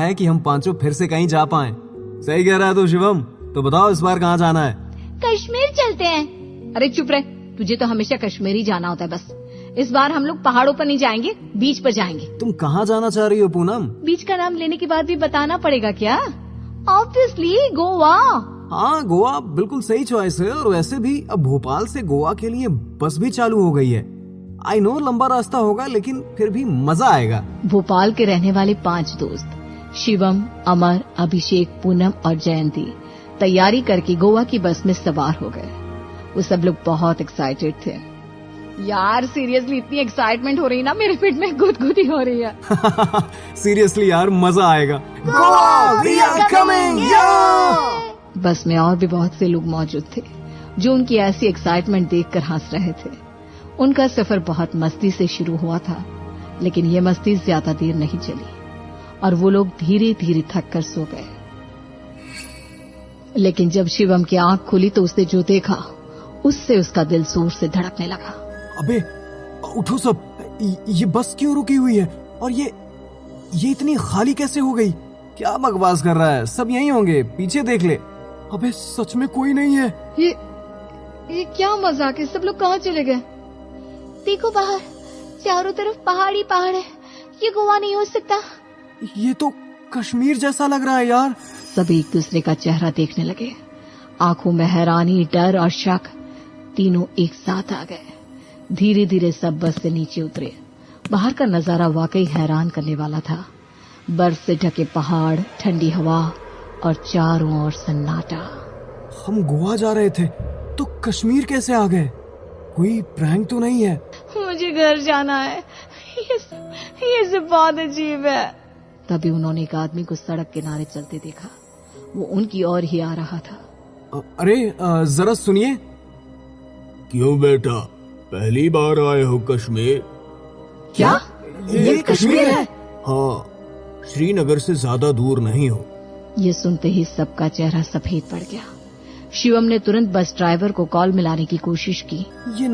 है कि हम पांचों फिर से कहीं जा पाएं। सही कह रहा है तो शिवम, तो बताओ इस बार कहाँ जाना है? कश्मीर चलते हैं। अरे चुप रहे, तुझे तो हमेशा कश्मीर ही जाना होता है बस। इस बार हम लोग पहाड़ों पर नहीं जाएंगे, बीच पर जाएंगे। तुम कहाँ जाना चाह रही हो पूनम? बीच का नाम लेने के बाद भी बताना पड़ेगा क्या? ऑब्वियसली गोवा। हाँ, गोवा बिल्कुल सही चॉइस है। और वैसे भी अब भोपाल से गोवा के लिए बस भी चालू हो गई है। आई नो लंबा रास्ता होगा, लेकिन फिर भी मजा आएगा। भोपाल के रहने वाले 5 दोस्त शिवम, अमर, अभिषेक, पूनम और जयंती तैयारी करके गोवा की बस में सवार हो गए। वो सब लोग बहुत एक्साइटेड थे। यार सीरियसली इतनी एक्साइटमेंट हो रही ना, मेरे पेट में गुदगुदी हो रही है। सीरियसली यार, मजा आएगा। Goa, we are coming. बस में और भी बहुत से लोग मौजूद थे जो उनकी ऐसी एक्साइटमेंट देखकर हंस रहे थे। उनका सफर बहुत मस्ती से शुरू हुआ था, लेकिन ये मस्ती ज्यादा देर नहीं चली और वो लोग धीरे धीरे थक कर सो गए। लेकिन जब शिवम की आंख खुली तो उसने जो देखा उससे उसका दिल जोर से धड़कने लगा। अबे उठो सब, ये बस क्यों रुकी हुई है? और ये इतनी खाली कैसे हो गई? क्या बकवास कर रहा है? सब यहीं होंगे, पीछे देख ले। अबे सच में कोई नहीं है। ये क्या मजाक है? सब लोग कहाँ चले गए? देखो बाहर, चारों तरफ पहाड़ ही पहाड़ है। ये गोवा नहीं हो सकता। ये तो कश्मीर जैसा लग रहा है यार। सब एक दूसरे का चेहरा देखने लगे। आंखों में हैरानी, डर और शक तीनों एक साथ आ गए। धीरे धीरे सब बस से नीचे उतरे। बाहर का नजारा वाकई हैरान करने वाला था। बर्फ से ढके पहाड़, ठंडी हवा और चारों ओर सन्नाटा। हम गोवा जा रहे थे तो कश्मीर कैसे आ गए? कोई प्रैंक तो नहीं है? मुझे घर जाना है। ये सब बहुत अजीब है। तभी उन्होंने एक आदमी को सड़क किनारे चलते देखा। वो उनकी ओर ही आ रहा था। अरे जरा सुनिए। क्यों बेटा, पहली बार आए हो कश्मीर? क्या ये कश्मीर है? हाँ, श्रीनगर से ज्यादा दूर नहीं हो। ये सुनते ही सबका चेहरा सफेद पड़ गया। शिवम ने तुरंत बस ड्राइवर को कॉल मिलाने की कोशिश की। ये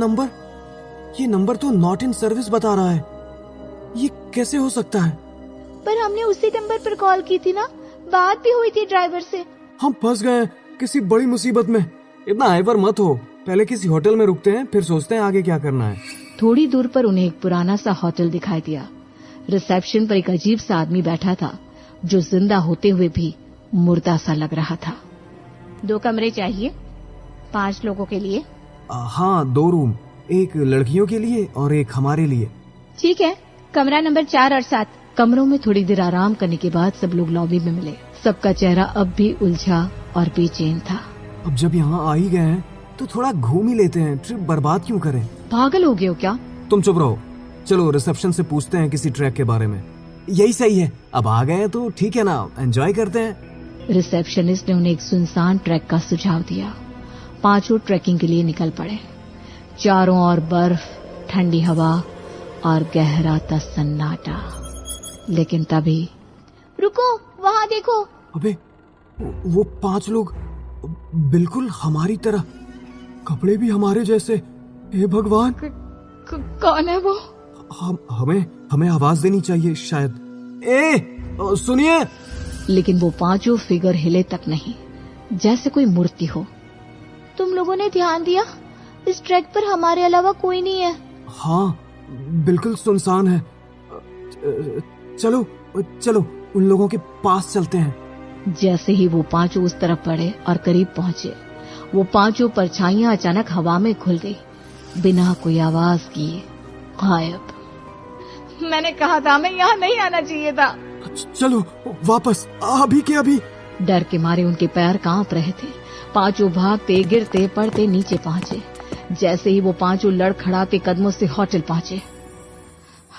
नंबर तो नॉट इन सर्विस बता रहा है। ये कैसे हो सकता है? पर हमने उसी नंबर पर कॉल की थी ना, बात भी हुई थी ड्राइवर से। हम फंस गए किसी बड़ी मुसीबत में। इतना हाइपर मत हो, पहले किसी होटल में रुकते हैं, फिर सोचते हैं आगे क्या करना है। थोड़ी दूर पर उन्हें एक पुराना सा होटल दिखाई दिया। रिसेप्शन पर एक अजीब सा आदमी बैठा था जो जिंदा होते हुए भी मुर्दा सा लग रहा था। 2 कमरे चाहिए 5 लोगों के लिए। हाँ, 2 रूम, एक लड़कियों के लिए और एक हमारे लिए। ठीक है, कमरा नंबर 4 और 7। कमरों में थोड़ी देर आराम करने के बाद सब लोग लॉबी में मिले। सबका चेहरा अब भी उलझा और बेचैन था। अब जब यहाँ आ ही गए हैं तो थोड़ा घूम ही लेते हैं, ट्रिप बर्बाद क्यों करें? पागल हो गए हो क्या? तुम चुप रहो। चलो रिसेप्शन से पूछते हैं किसी ट्रैक के बारे में। यही सही है, अब आ गए हैं तो ठीक है ना, एंजॉय करते हैं। रिसेप्शनिस्ट ने उन्हें एक सुनसान ट्रैक का सुझाव दिया। 5 ट्रैकिंग के लिए निकल पड़े। चारों ओर बर्फ, ठंडी हवा और गहराता सन्नाटा। लेकिन तभी रुको, वहाँ देखो। अबे वो 5 लोग बिल्कुल हमारी तरह, कपड़े भी हमारे जैसे। हे भगवान, कौन है वो? हमें आवाज देनी चाहिए शायद। सुनिए। लेकिन वो 5 फिगर हिले तक नहीं, जैसे कोई मूर्ति हो। तुम लोगों ने ध्यान दिया, इस ट्रैक पर हमारे अलावा कोई नहीं है। हाँ, बिल्कुल सुनसान है। चलो चलो उन लोगों के पास चलते हैं। जैसे ही वो 5 उस तरफ बढ़े और करीब पहुंचे, वो 5 परछाइयां अचानक हवा में खुल गई, बिना कोई आवाज किए गायब। मैंने कहा था, मैं यहाँ नहीं आना चाहिए था। चलो वापस, अभी के अभी। डर के मारे उनके पैर कांप रहे थे। 5 भागते, गिरते, पड़ते नीचे पहुंचे। जैसे ही वो 5 लड़खड़ाते कदमों से होटल पहुंचे।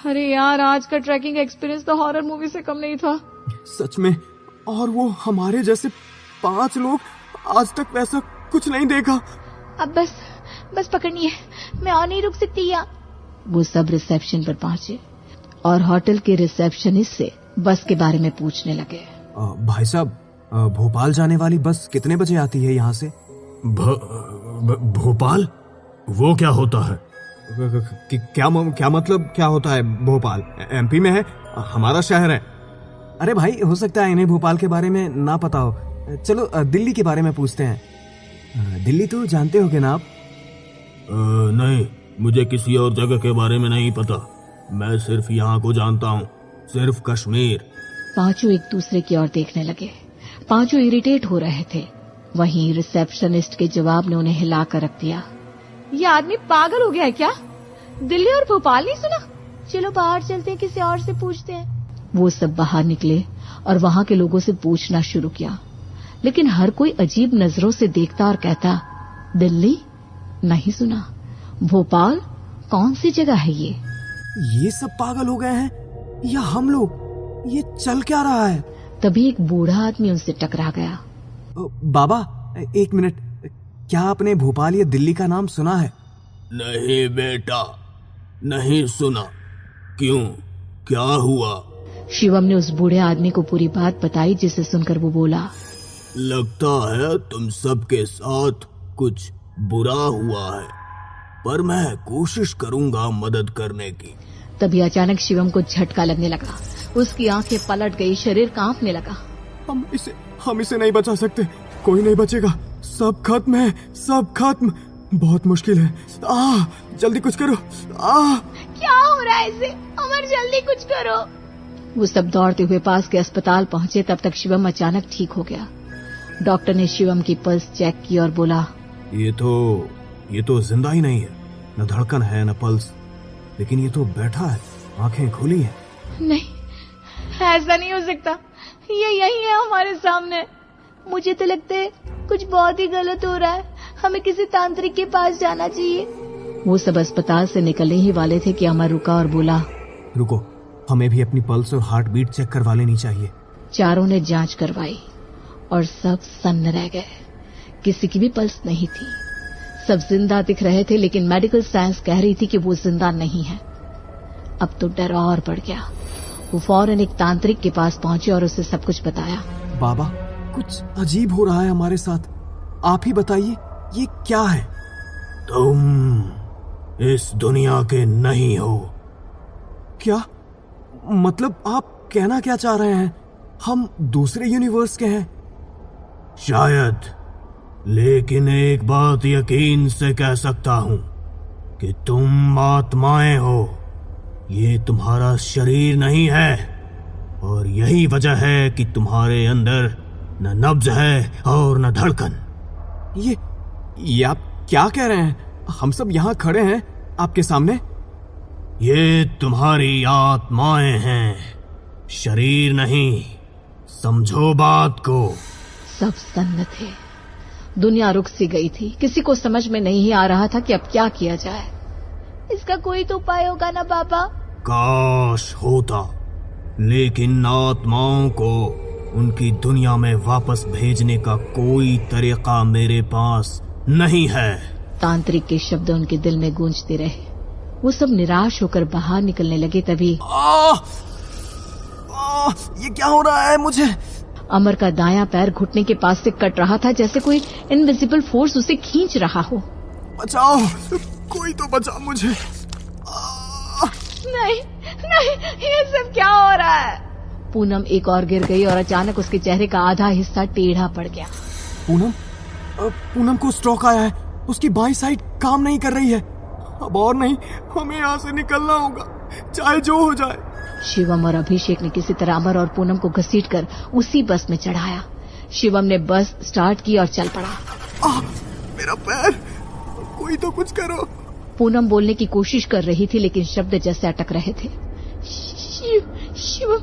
अरे यार, आज का ट्रैकिंग एक्सपीरियंस तो हॉरर मूवी से कम नहीं था। सच में, और वो हमारे जैसे 5 लोग, आज तक वैसा कुछ नहीं देखा। अब बस पकड़नी है, मैं और नहीं रुक सकती यहाँ। वो सब रिसेप्शन पर पहुंचे और होटल के रिसेप्शनिस्ट से बस के बारे में पूछने लगे। भाई साहब, भोपाल जाने वाली बस कितने बजे आती है यहाँ से? भोपाल? वो क्या होता है? क्या मतलब क्या होता है? भोपाल एमपी में है, हमारा शहर है। अरे भाई, हो सकता है इन्हें भोपाल के बारे में ना पता हो। चलो दिल्ली के बारे में पूछते हैं। दिल्ली तो जानते होगे ना आप? नहीं, मुझे किसी और जगह के बारे में नहीं पता। मैं सिर्फ यहाँ को जानता हूँ, सिर्फ कश्मीर। पांचों एक दूसरे की ओर देखने लगे। पांचों इरिटेट हो रहे थे। वहीं रिसेप्शनिस्ट के जवाब ने उन्हें हिलाकर रख दिया। ये आदमी पागल हो गया है क्या? दिल्ली और भोपाल नहीं सुना? चलो बाहर चलते हैं, किसी और से पूछते हैं। वो सब बाहर निकले और वहां के लोगों से पूछना शुरू किया, लेकिन हर कोई अजीब नजरों से देखता और कहता, दिल्ली नहीं सुना, भोपाल कौन सी जगह है ये सब पागल हो गए हैं या हम लोग? ये चल क्या रहा है? तभी एक बूढ़ा आदमी उनसे टकरा गया। बाबा, एक मिनट, क्या आपने भोपाल या दिल्ली का नाम सुना है? नहीं बेटा, नहीं सुना। क्यों, क्या हुआ? शिवम ने उस बूढ़े आदमी को पूरी बात बताई, जिसे सुनकर वो बोला, लगता है तुम सबके साथ कुछ बुरा हुआ है, पर मैं कोशिश करूंगा मदद करने की। तभी अचानक शिवम को झटका लगने लगा। उसकी आंखें पलट गई, शरीर कांपने लगा। हम इसे नहीं बचा सकते, कोई नहीं बचेगा, सब खत्म है, सब खत्म, बहुत मुश्किल है। जल्दी कुछ करो। क्या हो रहा है इसे? अमर जल्दी कुछ करो। वो सब दौड़ते हुए पास के अस्पताल पहुंचे। तब तक शिवम अचानक ठीक हो गया। डॉक्टर ने शिवम की पल्स चेक की और बोला, ये तो जिंदा ही नहीं है, न धड़कन है न पल्स, लेकिन ये तो बैठा है, आंखें खुली हैं। नहीं, ऐसा नहीं हो सकता, ये यही है हमारे सामने। मुझे तो लगता है कुछ बहुत ही गलत हो रहा है, हमें किसी तांत्रिक के पास जाना चाहिए। वो सब अस्पताल से निकलने ही वाले थे कि अमर रुका और बोला, रुको, हमें भी अपनी पल्स और हार्ट बीट चेक करवा लेनी चाहिए। चारों ने जांच करवाई और सब सन्न रह गए। किसी की भी पल्स नहीं थी। सब जिंदा दिख रहे थे, लेकिन मेडिकल साइंस कह रही थी कि वो जिंदा नहीं है। अब तो डर और बढ़ गया। वो फौरन एक तांत्रिक के पास पहुंचे और उसे सब कुछ बताया। बाबा, कुछ अजीब हो रहा है हमारे साथ, आप ही बताइए, ये क्या है? तुम इस दुनिया के नहीं हो। क्या मतलब, आप कहना क्या चाह रहे हैं? हम दूसरे यूनिवर्स के हैं? शायद, लेकिन एक बात यकीन से कह सकता हूं कि तुम आत्माएं हो। ये तुम्हारा शरीर नहीं है, और यही वजह है कि तुम्हारे अंदर न नब्ज है और न धड़कन। ये आप क्या कह रहे हैं? हम सब यहाँ खड़े हैं आपके सामने। ये तुम्हारी आत्माएं हैं, शरीर नहीं, समझो बात को। सब सन्न थे। दुनिया रुक सी गई थी। किसी को समझ में नहीं आ रहा था कि अब क्या किया जाए। इसका कोई तो उपाय होगा ना बाबा? काश होता, लेकिन आत्माओं को उनकी दुनिया में वापस भेजने का कोई तरीका मेरे पास नहीं है। तांत्रिक के शब्द उनके दिल में गूंजते रहे। वो सब निराश होकर बाहर निकलने लगे। तभी ये क्या हो रहा है मुझे? अमर का दायां पैर घुटने के पास से कट रहा था, जैसे कोई इनविजिबल फोर्स उसे खींच रहा हो। बचाओ, कोई तो बचाओ मुझे। नहीं नहीं, ये सब क्या हो रहा है? पूनम एक और गिर गई और अचानक उसके चेहरे का आधा हिस्सा टेढ़ा पड़ गया। पूनम को स्ट्रोक आया है, उसकी बाईं साइड काम नहीं कर रही है। अब और नहीं, हमें यहाँ से निकलना होगा, चाहे जो हो जाए। शिवम और अभिषेक ने किसी तरह अमर और पूनम को घसीटकर उसी बस में चढ़ाया। शिवम ने बस स्टार्ट की और चल पड़ा। मेरा पैर, कोई तो कुछ करो। पूनम बोलने की कोशिश कर रही थी, लेकिन शब्द जैसे अटक रहे थे। शिवम,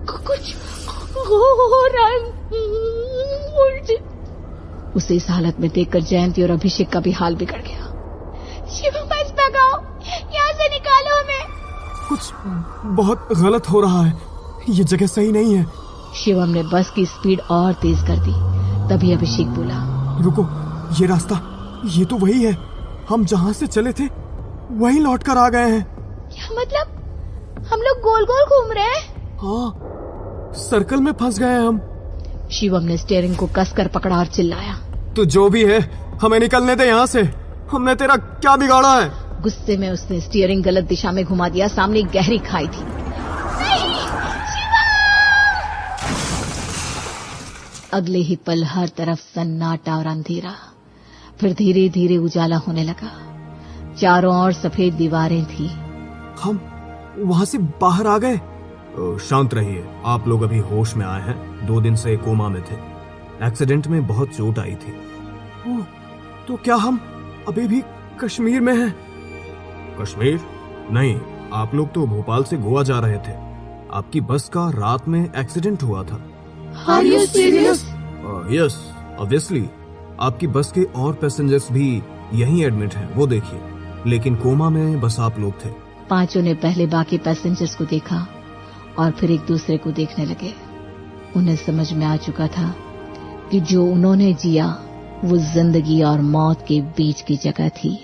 कुछ हो रहा है मुझे। उसे इस हालत में देखकर जयंती और अभिषेक का भी हाल बिगड़ गया। शिवम, बस भगाओ, यहाँ से निकालो हमें। कुछ बहुत गलत हो रहा है, ये जगह सही नहीं है। शिवम ने बस की स्पीड और तेज कर दी। तभी अभिषेक बोला, रुको, ये रास्ता, ये तो वही है, हम जहाँ से चले थे वहीं लौट कर आ गए हैं। क्या मतलब? हम लोग गोल गोल घूम रहे हैं? हाँ, सर्कल में फंस गए हैं हम। शिवम ने स्टीयरिंग को कसकर पकड़ा और चिल्लाया, तो जो भी है, हमें निकलने दे यहाँ से। हमने तेरा क्या बिगाड़ा है? गुस्से में उसने स्टीयरिंग गलत दिशा में घुमा दिया। सामने एक गहरी खाई थी। नहीं, शिवम! अगले ही पल हर तरफ सन्नाटा और अंधेरा, फिर धीरे धीरे उजाला होने लगा। चारों ओर सफेद दीवारें थी। हम वहां से बाहर आ गए। शांत रहिए, आप लोग अभी होश में आए हैं। 2 दिन से कोमा में थे। एक्सीडेंट में बहुत चोट आई थी। ओह, तो क्या हम अभी भी कश्मीर में हैं? कश्मीर? नहीं, आप लोग तो भोपाल से गोवा जा रहे थे। आपकी बस का रात में एक्सीडेंट हुआ था। Are you serious? Yes, obviously. आपकी बस के और पैसेंजर्स भी यहीं एडमिट हैं, वो देखिए। लेकिन कोमा में बस आप लोग थे। पांचों ने पहले बाकी पैसेंजर्स को देखा और फिर एक दूसरे को देखने लगे। उन्हें समझ में आ चुका था कि जो उन्होंने जिया वो जिंदगी और मौत के बीच की जगह थी।